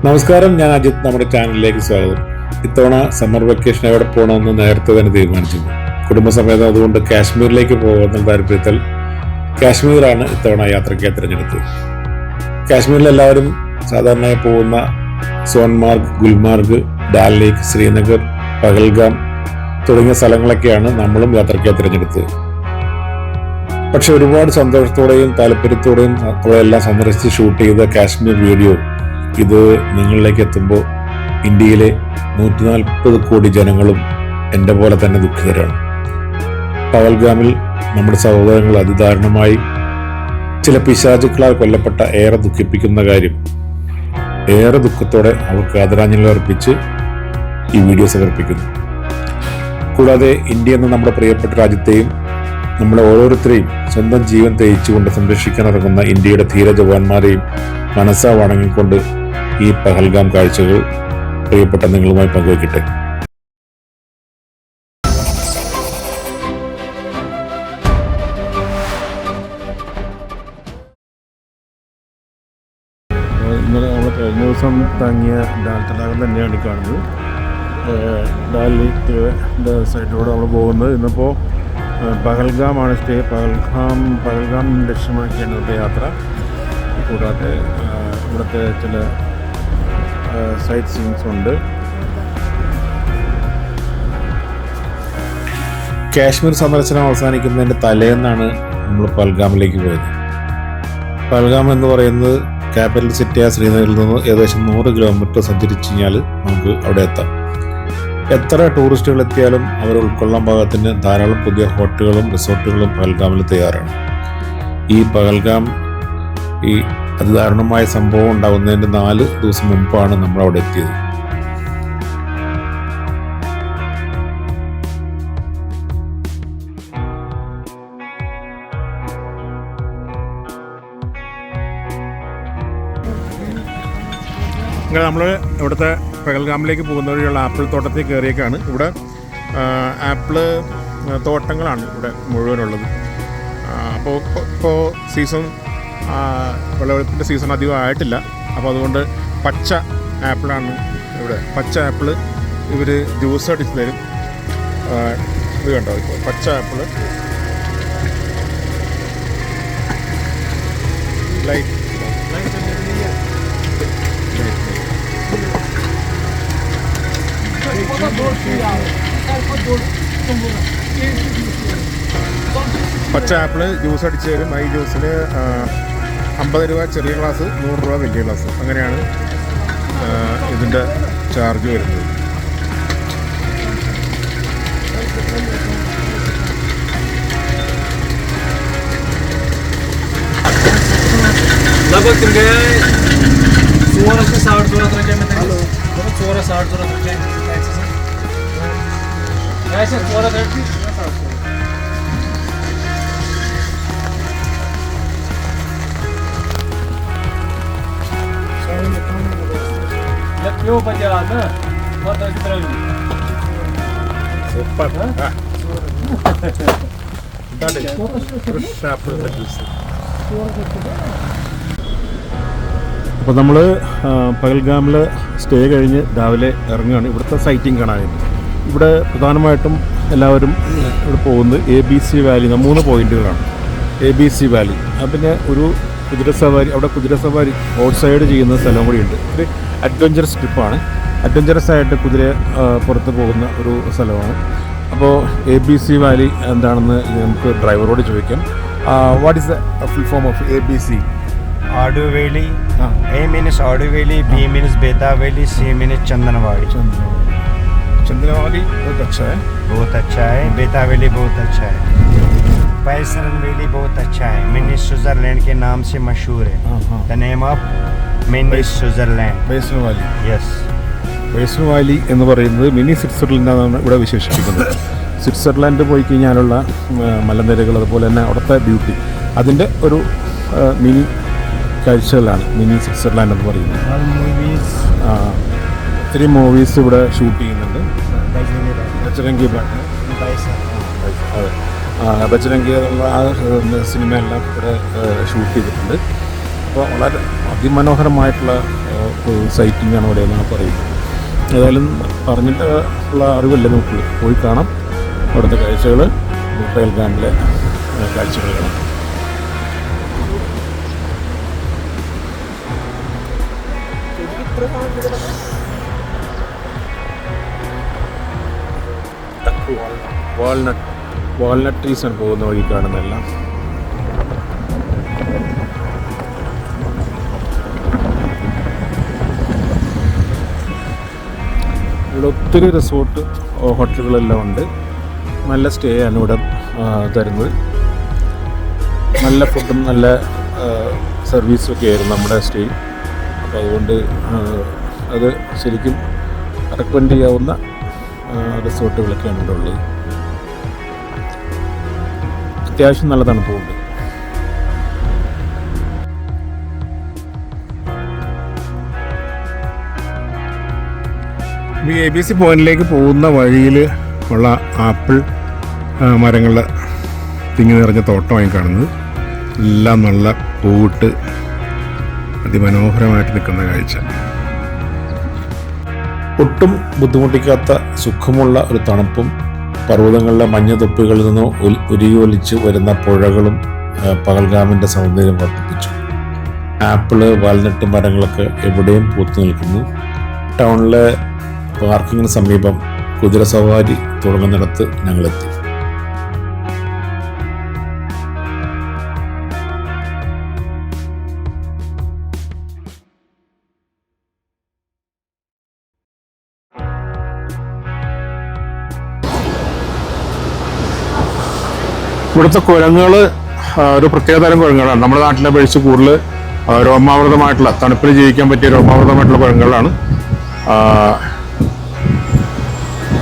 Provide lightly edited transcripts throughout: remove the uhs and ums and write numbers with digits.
നമസ്കാരം, ഞാൻ അജിത്. നമ്മുടെ ചാനലിലേക്ക് സ്വാഗതം. ഇത്തവണ സമ്മർ വെക്കേഷൻ എവിടെ പോകണമെന്ന് നേരത്തെ തന്നെ തീരുമാനിച്ചിരുന്നു. കുടുംബസമേതം അതുകൊണ്ട് കാശ്മീരിലേക്ക് പോകുന്ന താല്പര്യത്തിൽ കാശ്മീരാണ് ഇത്തവണ യാത്രയ്ക്കായി തിരഞ്ഞെടുത്തത്. കാശ്മീരിൽ എല്ലാവരും സാധാരണയായി പോകുന്ന സോൻമാർഗ്, ഗുൽമാർഗ്, ഡാൽ ലേക്ക്, ശ്രീനഗർ, പഹൽഗാം തുടങ്ങിയ സ്ഥലങ്ങളൊക്കെയാണ് നമ്മളും യാത്രയ്ക്കായി തിരഞ്ഞെടുത്തത്. പക്ഷെ ഒരുപാട് സന്തോഷത്തോടെയും താല്പര്യത്തോടെയും അവിടെയെല്ലാം സന്ദർശിച്ച് ഷൂട്ട് ചെയ്ത കാശ്മീർ വീഡിയോ ഇത് നിങ്ങളിലേക്ക് എത്തുമ്പോൾ ഇന്ത്യയിലെ 140 കോടി ജനങ്ങളും എൻ്റെ പോലെ തന്നെ ദുഃഖിതരാണ്. പഹൽഗാമിൽ നമ്മുടെ സഹോദരങ്ങൾ അതിദാരുണമായി ചില പിശാചുക്കളാൽ കൊല്ലപ്പെട്ട ഏറെ ദുഃഖിപ്പിക്കുന്ന കാര്യം. ഏറെ ദുഃഖത്തോടെ അവർക്ക് ആദരാഞ്ജലി അർപ്പിച്ച് ഈ വീഡിയോ സമർപ്പിക്കുന്നു. കൂടാതെ ഇന്ത്യ എന്ന നമ്മുടെ പ്രിയപ്പെട്ട രാജ്യത്തെയും നമ്മളെ ഓരോരുത്തരെയും സ്വന്തം ജീവൻ തേയിച്ചുകൊണ്ട് സംരക്ഷിക്കാൻ ഇറങ്ങുന്ന ഇന്ത്യയുടെ ധീര ജവാന്മാരെയും മനസ്സാ വണങ്ങിക്കൊണ്ട് ഈ പഹൽഗാം കാഴ്ചകൾ പ്രിയപ്പെട്ട നിങ്ങളുമായി പങ്കുവയ്ക്കട്ടെ. ഇന്നലെ നമ്മൾ കഴിഞ്ഞ ദിവസം താങ്ങിയ ഡാൽ തടാകം തന്നെയാണ് ഈ കാണുന്നത്. ഡാൽ ലേക്കിൻ്റെ സൈഡിലൂടെ നമ്മൾ പോകുന്നത്. ഇന്നിപ്പോൾ പഹൽഗാമാണ് സ്റ്റേ. പഹൽഗാം ലക്ഷ്യമാക്കിയാണ് ഇവിടുത്തെ യാത്ര. കൂടാതെ ഇവിടുത്തെ ചില സൈറ്റ് സീൻസ് ഉണ്ട്. കാശ്മീർ സന്ദർശനം അവസാനിക്കുന്നതിൻ്റെ തലേന്നാണ് നമ്മൾ പഹൽഗാമിലേക്ക് പോയത്. പഹൽഗാം എന്ന് പറയുന്നത് ക്യാപിറ്റൽ സിറ്റിയായ ശ്രീനഗറിൽ നിന്ന് ഏകദേശം 100 കിലോമീറ്റർ സഞ്ചരിച്ച് കഴിഞ്ഞാൽ നമുക്ക് അവിടെ എത്താം. എത്ര ടൂറിസ്റ്റുകൾ എത്തിയാലും അവർ ഉൾക്കൊള്ളാൻ പാകത്തിന് ധാരാളം പുതിയ ഹോട്ടലുകളും റിസോർട്ടുകളും പഹൽഗാമിൽ തയ്യാറാണ്. ഈ പഹൽഗാം ഈ അതിദാരുണമായ സംഭവം ഉണ്ടാകുന്നതിൻ്റെ 4 ദിവസം മുമ്പാണ് നമ്മൾ അവിടെ എത്തിയത്. ഇങ്ങനെ നമ്മൾ ഇവിടുത്തെ പഹൽഗാമിലേക്ക് പോകുന്ന വഴിയുള്ള ആപ്പിൾ തോട്ടത്തിൽ കയറിയേക്കാണ്. ഇവിടെ ആപ്പിള് തോട്ടങ്ങളാണ് ഇവിടെ മുഴുവനുള്ളത്. അപ്പോൾ ഇപ്പോൾ സീസൺ വിളവെടുപ്പിൻ്റെ സീസൺ അധികം ആയിട്ടില്ല. അപ്പോൾ അതുകൊണ്ട് പച്ച ആപ്പിളാണ് ഇവിടെ. പച്ച ആപ്പിള് ഇവർ ജ്യൂസ് അടിച്ച് തരും. ഇത് കണ്ടോ, ഇപ്പോൾ പച്ച ആപ്പിള് ലൈറ്റ് പച്ച ആപ്പിള് ജ്യൂസ് അടിച്ച് തരും. ഈ ജ്യൂസിന് 50 രൂപ ചെറിയ ഗ്ലാസ്, 100 രൂപ വലിയ ഗ്ലാസ്. അങ്ങനെയാണ് ഇതിൻ്റെ ചാർജ് വരുന്നത്. അപ്പോൾ നമ്മൾ പഹൽഗാമിൽ സ്റ്റേ കഴിഞ്ഞ് രാവിലെ ഇറങ്ങുകയാണ് ഇവിടുത്തെ സൈറ്റിംഗ് കാണാനായിട്ട്. ഇവിടെ പ്രധാനമായിട്ടും എല്ലാവരും ഇവിടെ പോകുന്നത് ABC വാലി. 3 പോയിന്റുകളാണ്. ABC വാലി, പിന്നെ ഒരു കുതിരസവാരി. അവിടെ കുതിരസവാരി ഔട്ട് സൈഡ് ചെയ്യുന്ന സ്ഥലം കൂടിയുണ്ട്. ഒരു അഡ്വഞ്ചറസ് ട്രിപ്പാണ്. അഡ്വഞ്ചറസ് ആയിട്ട് കുതിര പുറത്ത് പോകുന്ന ഒരു സ്ഥലമാണ്. അപ്പോൾ ABC വാലി എന്താണെന്ന് നമുക്ക് ഡ്രൈവറോട് ചോദിക്കാം. What is the full form of ABC? Ardu Valley. A means Ardu Valley, B means Beta Valley, C means Chandanwadi. चंद्रवाली बहुत अच्छा है. बहुत अच्छा है. बेता वैली बहुत अच्छा है. पैसरन वैली बहुत अच्छा है. मिनी स्विट्जरलैंड के नाम से मशहूर है. The name of mini Switzerland. Vaishnavali. Yes. Vaishnavali എന്ന് പറയുന്നത് മിനി സ്വിറ്റ്സർലൻഡാണ് ഇവിടെ വിശേഷിപ്പിക്കുന്നത്. സ്വിറ്റ്സർലൻഡ് പോയി കഴിഞ്ഞാലുള്ള മലനിരകൾ, അതുപോലെ തന്നെ അവിടുത്തെ ബ്യൂട്ടി, അതിൻ്റെ ഒരു മിനി കാഴ്ചകളാണ് മിനി സ്വിറ്റ്സർലാൻഡ് എന്ന് പറയുന്നത്. ഒത്തിരി മൂവീസ് ഇവിടെ ഷൂട്ട് ചെയ്യുന്നുണ്ട്. ബജ്രംഗി ബാഗ്, അതെ, ബജ്രംഗി എന്നുള്ള ആ സിനിമയെല്ലാം ഇവിടെ ഷൂട്ട് ചെയ്തിട്ടുണ്ട്. അപ്പോൾ വളരെ അതിമനോഹരമായിട്ടുള്ള സൈറ്റിംഗ് ആണ് അവിടെ എന്നാണ് പറയുന്നത്. ഏതായാലും പറഞ്ഞിട്ട് ഉള്ള അറിവല്ലേ നമുക്ക് പോയി കാണാം. അവിടുത്തെ കാഴ്ചകൾ ബുട്ടേൽ ഖാനിലെ കാഴ്ചകൾ കാണാം. വാൾനട്ട് ട്രീസ് ആണ് പോകുന്ന വഴി കാണുന്നതെല്ലാം. ഇവിടെ ഒത്തിരി റിസോർട്ട് ഹോട്ടലുകളെല്ലാം ഉണ്ട്. നല്ല സ്റ്റേ ആണ് ഇവിടെ തരുന്നത്. നല്ല ഫുഡും നല്ല സർവീസും ഒക്കെ ആയിരുന്നു നമ്മുടെ സ്റ്റേ. അപ്പോൾ അതുകൊണ്ട് അത് ശരിക്കും റെക്കമെൻഡ് ചെയ്യാവുന്ന റിസോർട്ടുകളൊക്കെയാണ് ഇവിടെ ഉള്ളത്. അത്യാവശ്യം നല്ല തണുപ്പുണ്ട്. ഈ ABC പോയിന്റിലേക്ക് പോകുന്ന വഴിയിൽ ഉള്ള ആപ്പിൾ മരങ്ങളുടെ തിങ്ങി നിറഞ്ഞ തോട്ടമായി കാണുന്നത്. എല്ലാം നല്ല പൂവിട്ട് അതിമനോഹരമായിട്ട് നിൽക്കുന്ന കാഴ്ച. ഒട്ടും ബുദ്ധിമുട്ടിക്കാത്ത സുഖമുള്ള ഒരു തണുപ്പും പർവ്വതങ്ങളിലെ മഞ്ഞ തൊപ്പികളിൽ നിന്ന് ഉരുകിയൊലിച്ച് വരുന്ന പുഴകളും പഹൽഗാമിൻ്റെ സൗന്ദര്യം വർദ്ധിപ്പിച്ചു. ആപ്പിള് വാൽനട്ട് മരങ്ങളൊക്കെ എവിടെയും പൂത്തു നിൽക്കുന്നു. ടൗണിലെ പാർക്കിങ്ങിന് സമീപം കുതിരസവാരി തുടങ്ങുന്നിടത്ത് ഞങ്ങളെത്തി. ഇവിടുത്തെ കുരങ്ങുകൾ ഒരു പ്രത്യേകതരം കുരങ്ങുകളാണ്. നമ്മുടെ നാട്ടിലെ അപേക്ഷിച്ച് കൂടുതൽ രോമാവൃതമായിട്ടുള്ള, തണുപ്പിൽ ജീവിക്കാൻ പറ്റിയ രോമാവൃതമായിട്ടുള്ള കുരങ്ങുകളാണ്.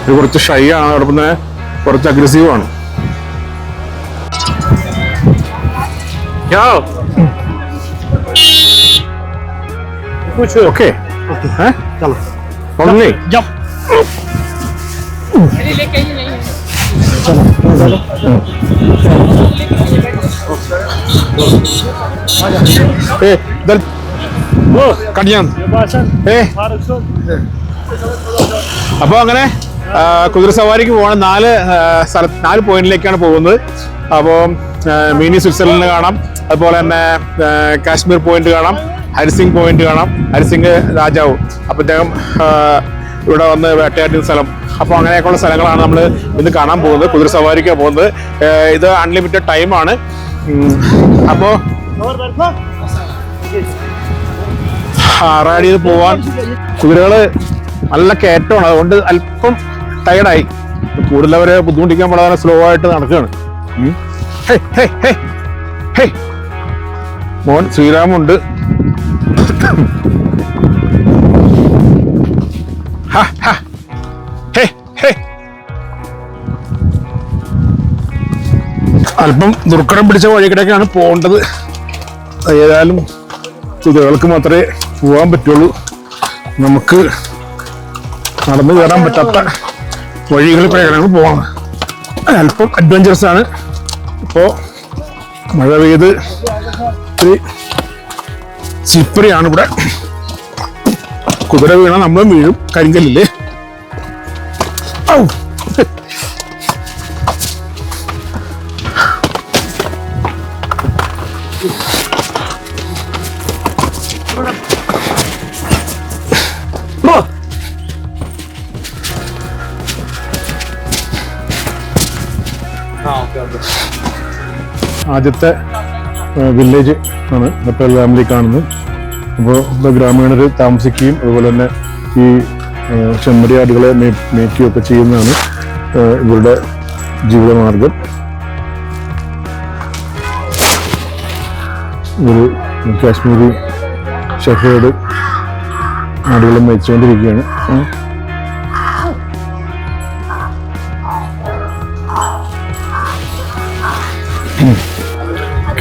ഇത് കുറച്ച് ഷൈ ആണ്, അതോടൊപ്പം തന്നെ കുറച്ച് അഗ്രസീവാണ്. ഓക്കെ അപ്പൊ അങ്ങനെ കുതിരസവാരിക്ക് പോകണം. 4 പോയിന്റിലേക്കാണ് പോകുന്നത്. അപ്പോൾ മിനി സ്വിറ്റ്സർലൻഡ് കാണാം, അതുപോലെ തന്നെ കാശ്മീർ പോയിന്റ് കാണാം, ഹരിസിംഗ് പോയിന്റ് കാണാം, ഹരിസിംഗ് രാജാവ്. അപ്പോൾ അദ്ദേഹം ഇവിടെ വന്ന് വേട്ടയാടുന്ന സ്ഥലം. അപ്പോൾ അങ്ങനെയൊക്കെയുള്ള സ്ഥലങ്ങളാണ് നമ്മൾ ഇന്ന് കാണാൻ പോകുന്നത്. കുതിരസവാരിക്കാണ് പോകുന്നത്. ഇത് അൺലിമിറ്റഡ് ടൈമാണ്. അപ്പോൾ റാഡ് ചെയ്ത് പോവാൻ കുതിരകൾ നല്ല കയറ്റമാണ്, അതുകൊണ്ട് അല്പം ടയർഡായി. കൂടുതൽ അവരെ ബുദ്ധിമുട്ടിക്കാൻ വളരെ സ്ലോ ആയിട്ട് നടക്കുകയാണ്. മോൻ ശ്രീരാമുണ്ട്. അല്പം ദുർഘടം പിടിച്ച വഴിക്കിടയ്ക്കാണ് പോകേണ്ടത്. ഏതായാലും കുതിരകൾക്ക് മാത്രമേ പോകാൻ പറ്റുള്ളൂ. നമുക്ക് നടന്നു കയറാൻ പറ്റാത്ത വഴികളിൽ കൂടെയാണ് പോകുന്നത്. അല്പം അഡ്വഞ്ചറസ് ആണ്. ഇപ്പോൾ മഴ പെയ്ത് ഇത്തിരി സ്ലിപ്പറിയാണ് ഇവിടെ. കുതിര വീണ നമ്മളും വീഴും, കരിങ്കല്ലില്ലേ. ആദ്യത്തെ വില്ലേജ് ആണ് ബത്തേൽ ഫാമിലി കാണുന്നത്. അപ്പോൾ ഇവിടെ ഗ്രാമീണർ താമസിക്കുകയും അതുപോലെ തന്നെ ഈ ചെമ്മരിയാടുകളെ മേയ്ക്കുകയൊക്കെ ചെയ്യുന്നതാണ് ഇവരുടെ ജീവിതമാർഗം. ഒരു കാശ്മീരി ഷെഫേർഡ് ആടുകളെ മേയിച്ചുകൊണ്ടിരിക്കുകയാണ്.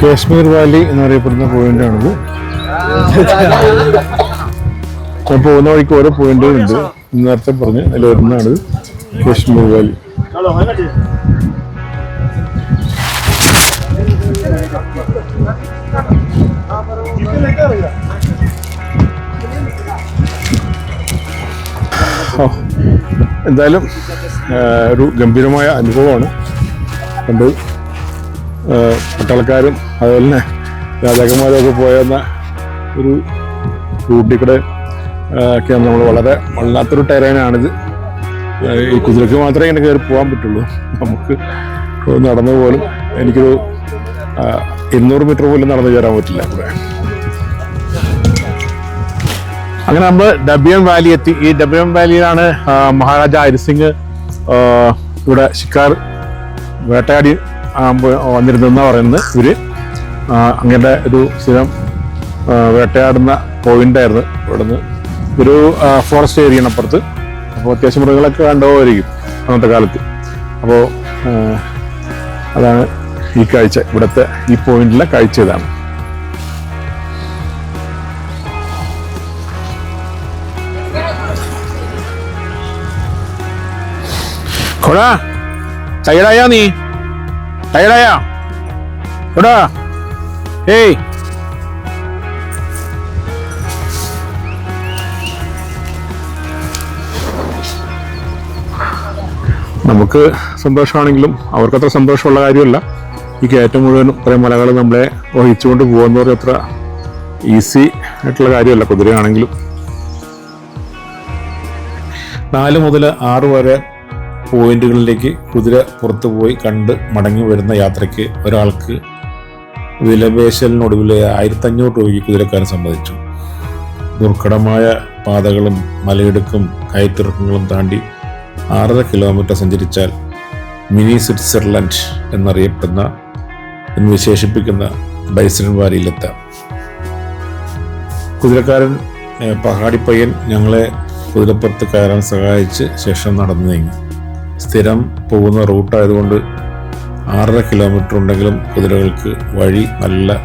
കാശ്മീർ വാലി എന്നറിയപ്പെടുന്ന പോയിന്റാണിത്. പോകുന്ന വഴിക്ക് ഓരോ പോയിന്റുകളുണ്ട്. നേരത്തെ പറഞ്ഞ് അതിൽ വരുന്നതാണ് കാശ്മീർ വാലി. എന്തായാലും ഒരു ഗംഭീരമായ അനുഭവമാണ്. പണ്ട് പട്ടാളക്കാരും അതുപോലെ തന്നെ രാജാക്കന്മാരും ഒക്കെ പോയെന്ന ഒരു റൂട്ടിൽ ഒക്കെയാണ് നമ്മൾ വളരെ വല്ലാത്തൊരു ടെറൈനാണിത്. ഈ കുതിരക്ക് മാത്രമേ ഇങ്ങനെ കയറി പോകാൻ പറ്റുള്ളൂ. നമുക്ക് നടന്നു പോലും എനിക്കൊരു 200 മീറ്റർ പോലും നടന്നു കയറാൻ പറ്റില്ല ഇവിടെ. അങ്ങനെ നമ്മൾ ഡബിയം വാലി എത്തി. ഈ ഡബിയം വാലിയിലാണ് മഹാരാജ ഹരിസിംഗ് ഇവിടെ ഷിക്കാർ വേട്ടയാടി വന്നിരുന്നെന്ന് പറയുന്നത്. ഇവര് അങ്ങനെ ഒരു സ്ഥിരം വേട്ടയാടുന്ന പോയിന്റായിരുന്നു ഇവിടുന്ന്. ഒരു ഫോറസ്റ്റ് ഏരിയയാണ് അപ്പുറത്ത്. അപ്പോൾ അത്യാവശ്യം മൃഗങ്ങളൊക്കെ കണ്ടുപോയിരിക്കും അന്നത്തെ കാലത്ത്. അപ്പോൾ അതാണ് ഈ കാഴ്ച. ഇവിടുത്തെ ഈ പോയിന്റിലെ കാഴ്ച ഇതാണ്. ഘോടാ ടയർഡായാ? നീ ടയർഡായാ ഘോടാ? ഏയ് നമുക്ക് സന്തോഷമാണെങ്കിലും അവർക്കത്ര സന്തോഷമുള്ള കാര്യമല്ല. ഈ കയറ്റം മുഴുവനും ഇത്രയും മലകൾ നമ്മളെ വഹിച്ചുകൊണ്ട് പോകുന്നവർ അത്ര ഈസി ആയിട്ടുള്ള കാര്യമല്ല കുതിരയാണെങ്കിലും. 4 മുതൽ 6 വരെ പോയിന്റുകളിലേക്ക് കുതിര പുറത്തു പോയി കണ്ട് മടങ്ങി വരുന്ന യാത്രയ്ക്ക് ഒരാൾക്ക് വിലപേശലിനൊടുവിൽ 1500 രൂപയ്ക്ക് കുതിരക്കാരൻ സമ്മതിച്ചു. ദുർഘടമായ പാതകളും മലയിടുക്കും കയറ്റിറക്കങ്ങളും താണ്ടി 6.5 കിലോമീറ്റർ സഞ്ചരിച്ചാൽ മിനി സ്വിറ്റ്സർലൻഡ് എന്നറിയപ്പെടുന്ന എന്ന് വിശേഷിപ്പിക്കുന്ന ബൈസൺ വാലിയിലെത്താം. കുതിരക്കാരൻ പഹാടിപ്പയ്യൻ ഞങ്ങളെ കുതിരപ്പുറത്ത് കയറാൻ സഹായിച്ച് ശേഷം നടന്നു നീങ്ങി. സ്ഥിരം പോകുന്ന റൂട്ടായതുകൊണ്ട് 6.5 കിലോമീറ്റർ ഉണ്ടെങ്കിലും കുതിരകൾക്ക് വഴി നല്ല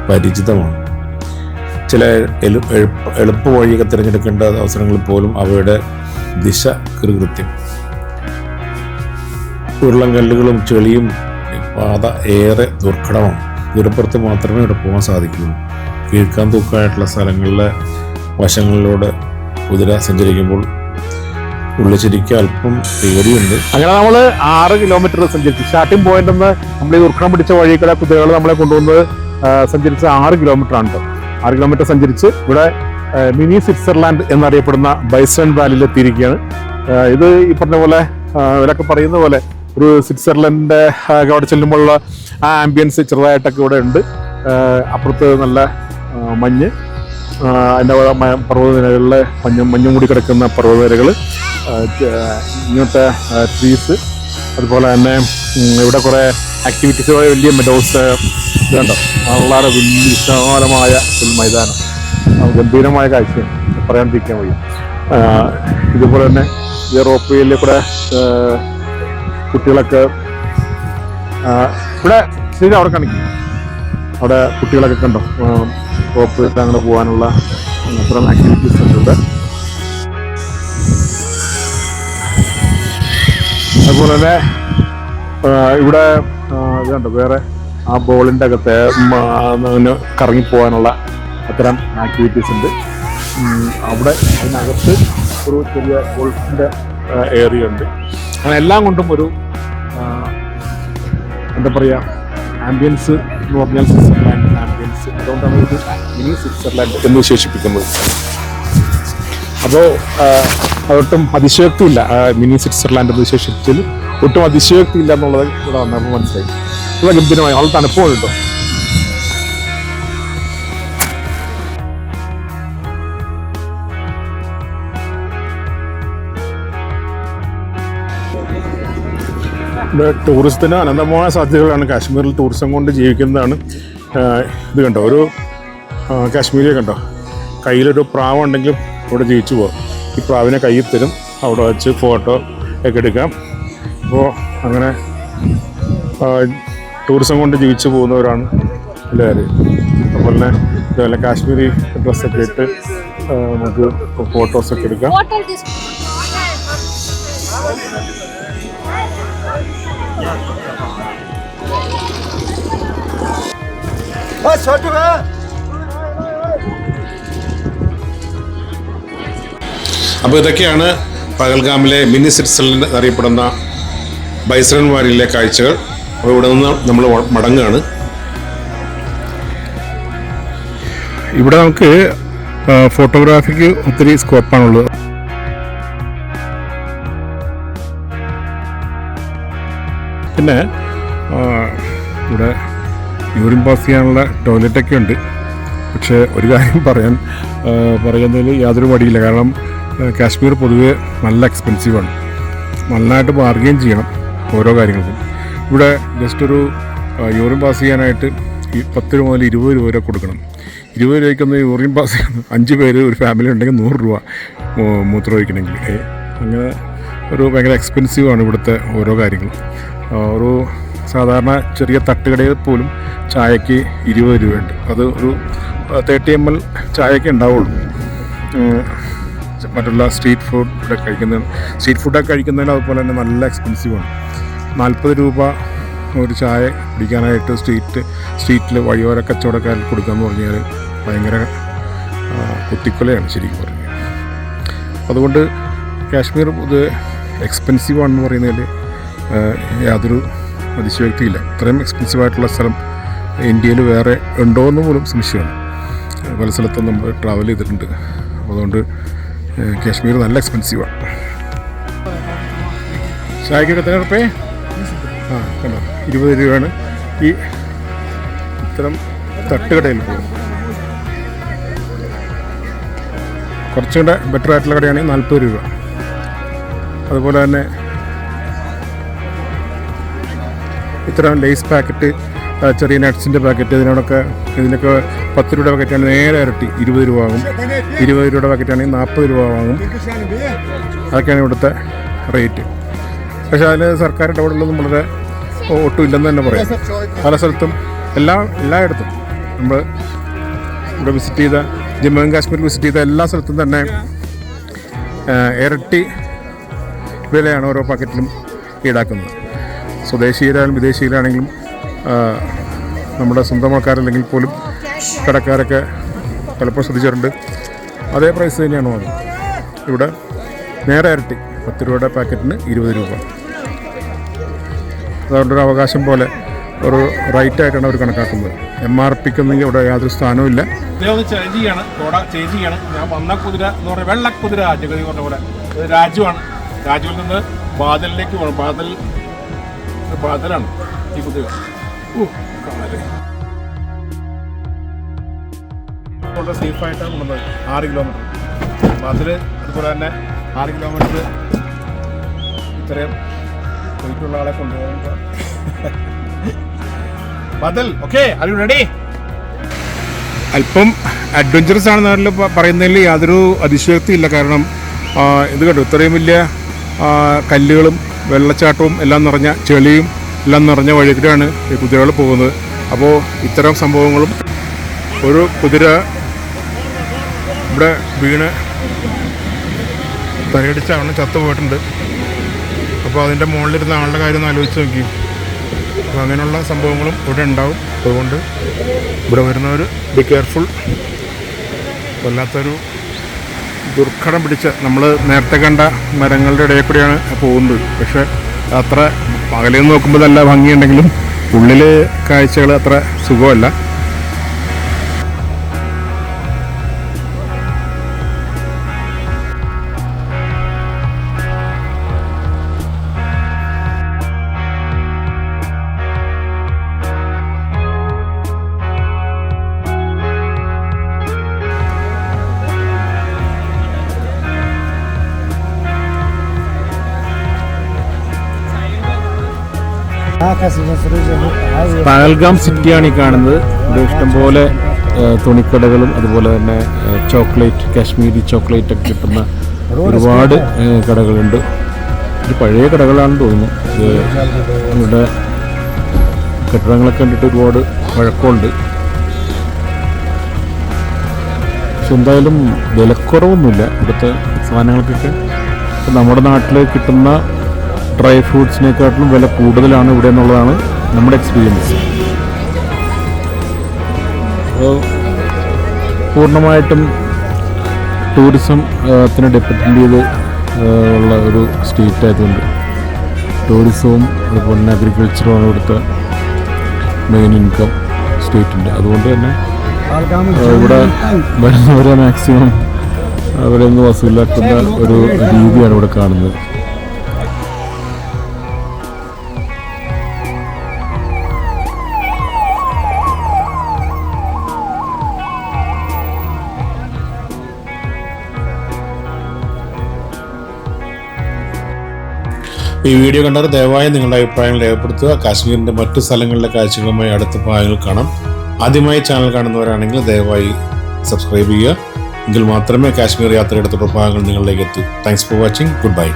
പരിചിതമാണ്. ചില എളുപ്പ വഴിയൊക്കെ തിരഞ്ഞെടുക്കേണ്ട അവസരങ്ങളിൽ പോലും അവയുടെ ദിശ കൃത്യം. ഉരുളങ്കല്ലുകളും ചെളിയും പാത ഏറെ ദുർഘടമാണ്. കുതിരപ്പുറത്ത് മാത്രമേ ഇവിടെ പോകാൻ സാധിക്കുകയുള്ളൂ. കീഴ്ക്കാൻ തൂക്കായിട്ടുള്ള സ്ഥലങ്ങളിലെ വശങ്ങളിലൂടെ കുതിര സഞ്ചരിക്കുമ്പോൾ ഉള്ളിച്ചിരിക്കുക അല്പം പേടിയുണ്ട്. അങ്ങനെ നമ്മൾ 6 കിലോമീറ്റർ സഞ്ചരിച്ചു. സ്റ്റാർട്ടിംഗ് പോയിന്റ് നിന്ന് നമ്മൾ ഈ ദുർഘടം പിടിച്ച വഴികളെ കുതിരകൾ നമ്മളെ കൊണ്ടുവന്നത് സഞ്ചരിച്ച 6 കിലോമീറ്റർ ആണ്. 6 കിലോമീറ്റർ സഞ്ചരിച്ച് ഇവിടെ മിനി സ്വിറ്റ്സർലാൻഡ് എന്നറിയപ്പെടുന്ന ബൈസൺ വാലിയിൽ എത്തിയിരിക്കുകയാണ്. ഇത് ഈ പറഞ്ഞ പോലെ ഇവരൊക്കെ പറയുന്ന പോലെ ഒരു സ്വിറ്റ്സർലൻഡിന്റെ അവിടെ ചെല്ലുമ്പോഴുള്ള ആ ആംബിയൻസ് ചെറുതായിട്ടൊക്കെ ഇവിടെ ഉണ്ട്. അപ്പുറത്ത് നല്ല മഞ്ഞ്, അതിൻ്റെ പർവ്വതനിരകളിലെ മഞ്ഞും കൂടി കിടക്കുന്ന പർവ്വതനിരകൾ, ഇങ്ങനത്തെ ട്രീസ്, അതുപോലെ തന്നെ ഇവിടെ കുറേ ആക്ടിവിറ്റീസ്, വലിയ മെഡോസ് ഇതുണ്ടോ, വളരെ വലിയ വിശാലമായ മൈതാനം, ഗംഭീരമായ കാഴ്ചയാണ്, പറയാണ്ടിരിക്കാൻ വയ്യ. ഇതുപോലെ തന്നെ ഈ റോപ്പയിൽ കൂടെ കുട്ടികളൊക്കെ ഇവിടെ ശരി അവിടെ കാണിക്കും. അവിടെ കുട്ടികളൊക്കെ കണ്ടോ റോപ്പ് അങ്ങനെ പോകാനുള്ള അത്തരം ആക്ടിവിറ്റീസ് ഒക്കെ ഉണ്ട്. അതുപോലെ തന്നെ ഇവിടെ ഇതുണ്ട്, വേറെ ആ ബോളിൻ്റെ അകത്തെ കറങ്ങിപ്പോകാനുള്ള അത്തരം ആക്ടിവിറ്റീസ് ഉണ്ട്. അവിടെ അതിനകത്ത് ഒരു ചെറിയ ഗോൾഫിൻ്റെ ഏരിയ ഉണ്ട്. അങ്ങനെ എല്ലാം കൊണ്ടും ഒരു എന്താ പറയുക, ആംബിയൻസ് എന്ന് പറഞ്ഞാൽ സ്വിറ്റ്സർലാൻഡ് ആംബിയൻസ്. അതുകൊണ്ടാണ് ഇത് മിനി സ്വിറ്റ്സർലാൻഡ് എന്ന് വിശേഷിപ്പിക്കുന്നത്. അപ്പോൾ അതൊട്ടും അതിശയോക്തിയില്ല, മിനി സ്വിറ്റ്സർലാൻഡ് എന്ന് വിശേഷിപ്പിച്ചതിൽ ഒട്ടും അതിശയോക്തിയില്ല എന്നുള്ളത് ഇവിടെ വന്നപ്പോൾ മനസ്സിലായി. ഇവിടെ ഗംഭീരമായി വളരെ തണുപ്പും കേട്ടോ. ഇവിടെ ടൂറിസത്തിന് അനന്തമായ സാധ്യതകളാണ്. കാശ്മീരിൽ ടൂറിസം കൊണ്ട് ജീവിക്കുന്നതാണ്. ഇത് കണ്ടോ, ഒരു കാശ്മീരിയെ കണ്ടോ, കയ്യിലൊരു പ്രാവ് ഉണ്ടെങ്കിലും ഇവിടെ ജീവിച്ചു പോകാം. ഈ പ്രാവിനെ കയ്യിൽ തരും, അവിടെ വെച്ച് ഫോട്ടോ ഒക്കെ എടുക്കാം. അപ്പോൾ അങ്ങനെ ടൂറിസം കൊണ്ട് ജീവിച്ചു പോകുന്നവരാണ് എല്ലാവരും. അതുപോലെ തന്നെ ഇതുപോലെ കാശ്മീരി ഡ്രസ്സൊക്കെ ഇട്ട് നമുക്ക് ഫോട്ടോസൊക്കെ എടുക്കാം. അപ്പോൾ ഇതൊക്കെയാണ് പഹൽഗാമിലെ മിനി സ്വിറ്റ്സർലൻഡ് എന്നറിയപ്പെടുന്ന ബൈസൺ വാലിയിലെ കാഴ്ചകൾ. അപ്പോൾ ഇവിടെ നിന്ന് നമ്മൾ മടങ്ങുകയാണ്. ഇവിടെ നമുക്ക് ഫോട്ടോഗ്രാഫിക്ക് ഒത്തിരി സ്കോപ്പാണുള്ളത്. പിന്നെ ഇവിടെ യൂറിൻ പാസ് ചെയ്യാനുള്ള ടോയ്ലറ്റൊക്കെ ഉണ്ട്. പക്ഷേ ഒരു കാര്യം പറയുന്നതിൽ യാതൊരു മടിയില്ല. കാരണം കാശ്മീർ പൊതുവെ നല്ല എക്സ്പെൻസീവാണ്. നന്നായിട്ട് ബാർഗെയിൻ ചെയ്യണം ഓരോ കാര്യങ്ങൾക്കും. ഇവിടെ ജസ്റ്റ് ഒരു യൂറിൻ പാസ് ചെയ്യാനായിട്ട് 10 രൂപ മുതൽ 20 രൂപ വരെ കൊടുക്കണം. 20 രൂപയ്ക്കൊന്ന് യൂറിൻ പാസ് ചെയ്യണം. 5 പേര് ഒരു ഫാമിലി ഉണ്ടെങ്കിൽ 100 രൂപ മൂത്രം ഒഴിക്കണമെങ്കിൽ. അങ്ങനെ ഒരു ഭയങ്കര എക്സ്പെൻസീവാണ് ഇവിടുത്തെ ഓരോ കാര്യങ്ങളും. ഒരു സാധാരണ ചെറിയ തട്ടുകടയിൽ പോലും ചായക്ക് 20 രൂപയുണ്ട്. അത് ഒരു 30 ml ചായയൊക്കെ ഉണ്ടാവുള്ളൂ. മറ്റുള്ള സ്ട്രീറ്റ് ഫുഡൊക്കെ കഴിക്കുന്നതിന് അതുപോലെ തന്നെ നല്ല എക്സ്പെൻസീവാണ്. 40 രൂപ ഒരു ചായ കുടിക്കാനായിട്ട് സ്ട്രീറ്റിൽ വഴിയോര കച്ചവടക്കാരിൽ കൊടുക്കാമെന്ന് പറഞ്ഞാൽ ഭയങ്കര കുത്തിക്കൊലയാണ് ശരിക്കും പറഞ്ഞാൽ. അതുകൊണ്ട് കാശ്മീർ ഇത് എക്സ്പെൻസീവാണെന്ന് പറയുന്നതിൽ യാതൊരു അതിശയോക്തിയില്ല. ഇത്രയും എക്സ്പെൻസീവായിട്ടുള്ള സ്ഥലം ഇന്ത്യയിൽ വേറെ ഉണ്ടോ എന്ന് പോലും സംശയമാണ്. പല സ്ഥലത്തും നമ്മൾ ട്രാവൽ ചെയ്തിട്ടുണ്ട്. അതുകൊണ്ട് കാശ്മീർ നല്ല എക്സ്പെൻസീവാണ്. ചായക്ക് എത്ര റുപ്യ? കണ്ടോ 20 രൂപയാണ് ഈ ഇത്തരം തട്ടുകടയിൽ പോകും. കുറച്ചുകൂടെ ബെറ്റർ ആയിട്ടുള്ള കടയാണെങ്കിൽ 40 രൂപ. അതുപോലെ തന്നെ ഇത്തരം ലേസ് പാക്കറ്റ്, ചെറിയ നട്ട്സിൻ്റെ പാക്കറ്റ്, ഇതിനൊക്കെ 10 രൂപയുടെ പാക്കറ്റാണ് നേരെ ഇരട്ടി 20 രൂപ ആകും. 20 രൂപയുടെ പാക്കറ്റാണെങ്കിൽ 40 രൂപ ആകും. അതൊക്കെയാണ് ഇവിടുത്തെ റേറ്റ്. പക്ഷേ അതിന് സർക്കാർ ഇടപെടലൊന്നും വളരെ ഒട്ടും ഇല്ലെന്ന് തന്നെ പറയാം. പല സ്ഥലത്തും എല്ലായിടത്തും നമ്മൾ ഇവിടെ വിസിറ്റ് ചെയ്ത ജമ്മു ആൻഡ് കാശ്മീർ വിസിറ്റ് ചെയ്ത എല്ലാ സ്ഥലത്തും തന്നെ ഇരട്ടി വിലയാണ് ഓരോ പാക്കറ്റിലും ഈടാക്കുന്നത്. സ്വദേശീയരായാലും വിദേശീയരാണെങ്കിലും നമ്മുടെ സ്വന്തം ആൾക്കാരല്ലെങ്കിൽ പോലും കടക്കാരൊക്കെ പലപ്പോഴും ശ്രദ്ധിച്ചിട്ടുണ്ട് അതേ പ്രൈസ് തന്നെയാണ് വാങ്ങുന്നത്. ഇവിടെ നേരെ ഇരട്ടി 10 രൂപയുടെ പാക്കറ്റിന് 20 രൂപ. അതുകൊണ്ടൊരു അവകാശം പോലെ ഒരു റൈറ്റായിട്ടാണ് അവർ കണക്കാക്കുന്നത്. MRPക്കൊന്നും ഇവിടെ യാതൊരു സ്ഥാനവും ഇല്ല. ചേഞ്ച് ചെയ്യാണ്. ഞാൻ വന്ന കുതിര എന്ന് പറഞ്ഞാൽ വെള്ളക്കുതിര ജഗതി പറഞ്ഞ പോലെ രാജുവാണ്. രാജുവിൽ നിന്ന് ബാദലിലേക്ക് പോകണം. ബാദലാണ് ഈ കുതിര. വളരെ സേഫായിട്ടാണ് കൊണ്ടുവന്നത്. 6 കിലോമീറ്റർ ബാദൽ. അതുപോലെ തന്നെ 6 കിലോമീറ്റർ ഇത്രയും വെയിറ്റുള്ള ആളെ കൊണ്ടുപോകുമ്പോൾ Badal. Okay, are you ready? അല്പം അഡ്വഞ്ചറസ് ആണെന്ന് പറയുന്നതിൽ യാതൊരു അതിശയോക്തിയില്ല. കാരണം ഇത് കണ്ടു, ഇത്രയും വലിയ കല്ലുകളും വെള്ളച്ചാട്ടവും എല്ലാം നിറഞ്ഞ ചെളിയും എല്ലാം നിറഞ്ഞ വഴിയിലാണ് ഈ കുതിരകൾ പോകുന്നത്. അപ്പോൾ ഇത്തരം സംഭവങ്ങളും ഒരു കുതിര ഇവിടെ വീണ് തലയടിച്ചാണ് ചത്തുപോയിട്ടുണ്ട്. അപ്പോൾ അതിൻ്റെ മുകളിലിരുന്ന ആളുടെ കാര്യം ഒന്ന് ആലോചിച്ച് നോക്കി. അപ്പോൾ അങ്ങനെയുള്ള സംഭവങ്ങളും ഇവിടെ ഉണ്ടാവും. അതുകൊണ്ട് ഇവിടെ വരുന്നവർ ബി കെയർഫുൾ. വല്ലാത്തൊരു ദുർഘടം പിടിച്ച, നമ്മൾ നേരത്തെ കണ്ട മരങ്ങളുടെ ഇടയിൽ കൂടെയാണ് പോകുന്നത്. പക്ഷേ അത്ര പകലിൽ നിന്ന് നോക്കുമ്പോൾ നല്ല ഭംഗിയുണ്ടെങ്കിലും ഉള്ളിൽ കാഴ്ചകൾ അത്ര സുഖമല്ല. പഹൽഗാം സിറ്റിയാണ് ഈ കാണുന്നത്. ഇവിടെ ഇഷ്ടംപോലെ തുണിക്കടകളും അതുപോലെ തന്നെ ചോക്ലേറ്റ്, കാശ്മീരി ചോക്ലേറ്റ് ഒക്കെ കിട്ടുന്ന ഒരുപാട് കടകളുണ്ട്. ഇത് പഴയ കടകളാണെന്ന് തോന്നുന്നു. ഇവിടെ കെട്ടിടങ്ങളൊക്കെ കണ്ടിട്ട് ഒരുപാട് പഴക്കമുണ്ട്. പക്ഷെ എന്തായാലും വിലക്കുറവൊന്നുമില്ല ഇവിടുത്തെ സാധനങ്ങൾക്കൊക്കെ. നമ്മുടെ നാട്ടിൽ കിട്ടുന്ന ഡ്രൈ ഫ്രൂട്ട്സിനെക്കാട്ടിലും വില കൂടുതലാണ് ഇവിടെ എന്നുള്ളതാണ് നമ്മുടെ എക്സ്പീരിയൻസ്. അപ്പോൾ പൂർണ്ണമായിട്ടും ടൂറിസത്തിന് ഡിപ്പെൻഡ് ചെയ്ത് ഉള്ള ഒരു സ്റ്റേറ്റ് ആയതുകൊണ്ട് ടൂറിസവും അതുപോലെ തന്നെ അഗ്രികൾച്ചറുമാണ് ഇവിടുത്തെ മെയിൻ ഇൻകം സ്റ്റേറ്റിൻ്റെ. അതുകൊണ്ട് തന്നെ ഇവിടെ വരുന്നവരെ മാക്സിമം അവരെ ഒന്നും വസൂലാക്കുന്ന ഒരു രീതിയാണ് ഇവിടെ കാണുന്നത്. ഈ വീഡിയോ കണ്ടവർ ദയവായി നിങ്ങളുടെ അഭിപ്രായങ്ങൾ രേഖപ്പെടുത്തുക. കാശ്മീരിൻ്റെ മറ്റു സ്ഥലങ്ങളിലെ കാഴ്ചകളുമായി അടുത്ത ഭാഗങ്ങൾ കാണാം. ആദ്യമായി ചാനൽ കാണുന്നവരാണെങ്കിൽ ദയവായി സബ്സ്ക്രൈബ് ചെയ്യുക. എങ്കിൽ മാത്രമേ കാശ്മീർ യാത്രയുടെ തുടർ ഭാഗങ്ങൾ നിങ്ങളിലേക്ക് എത്തൂ. Thanks for watching. Good by.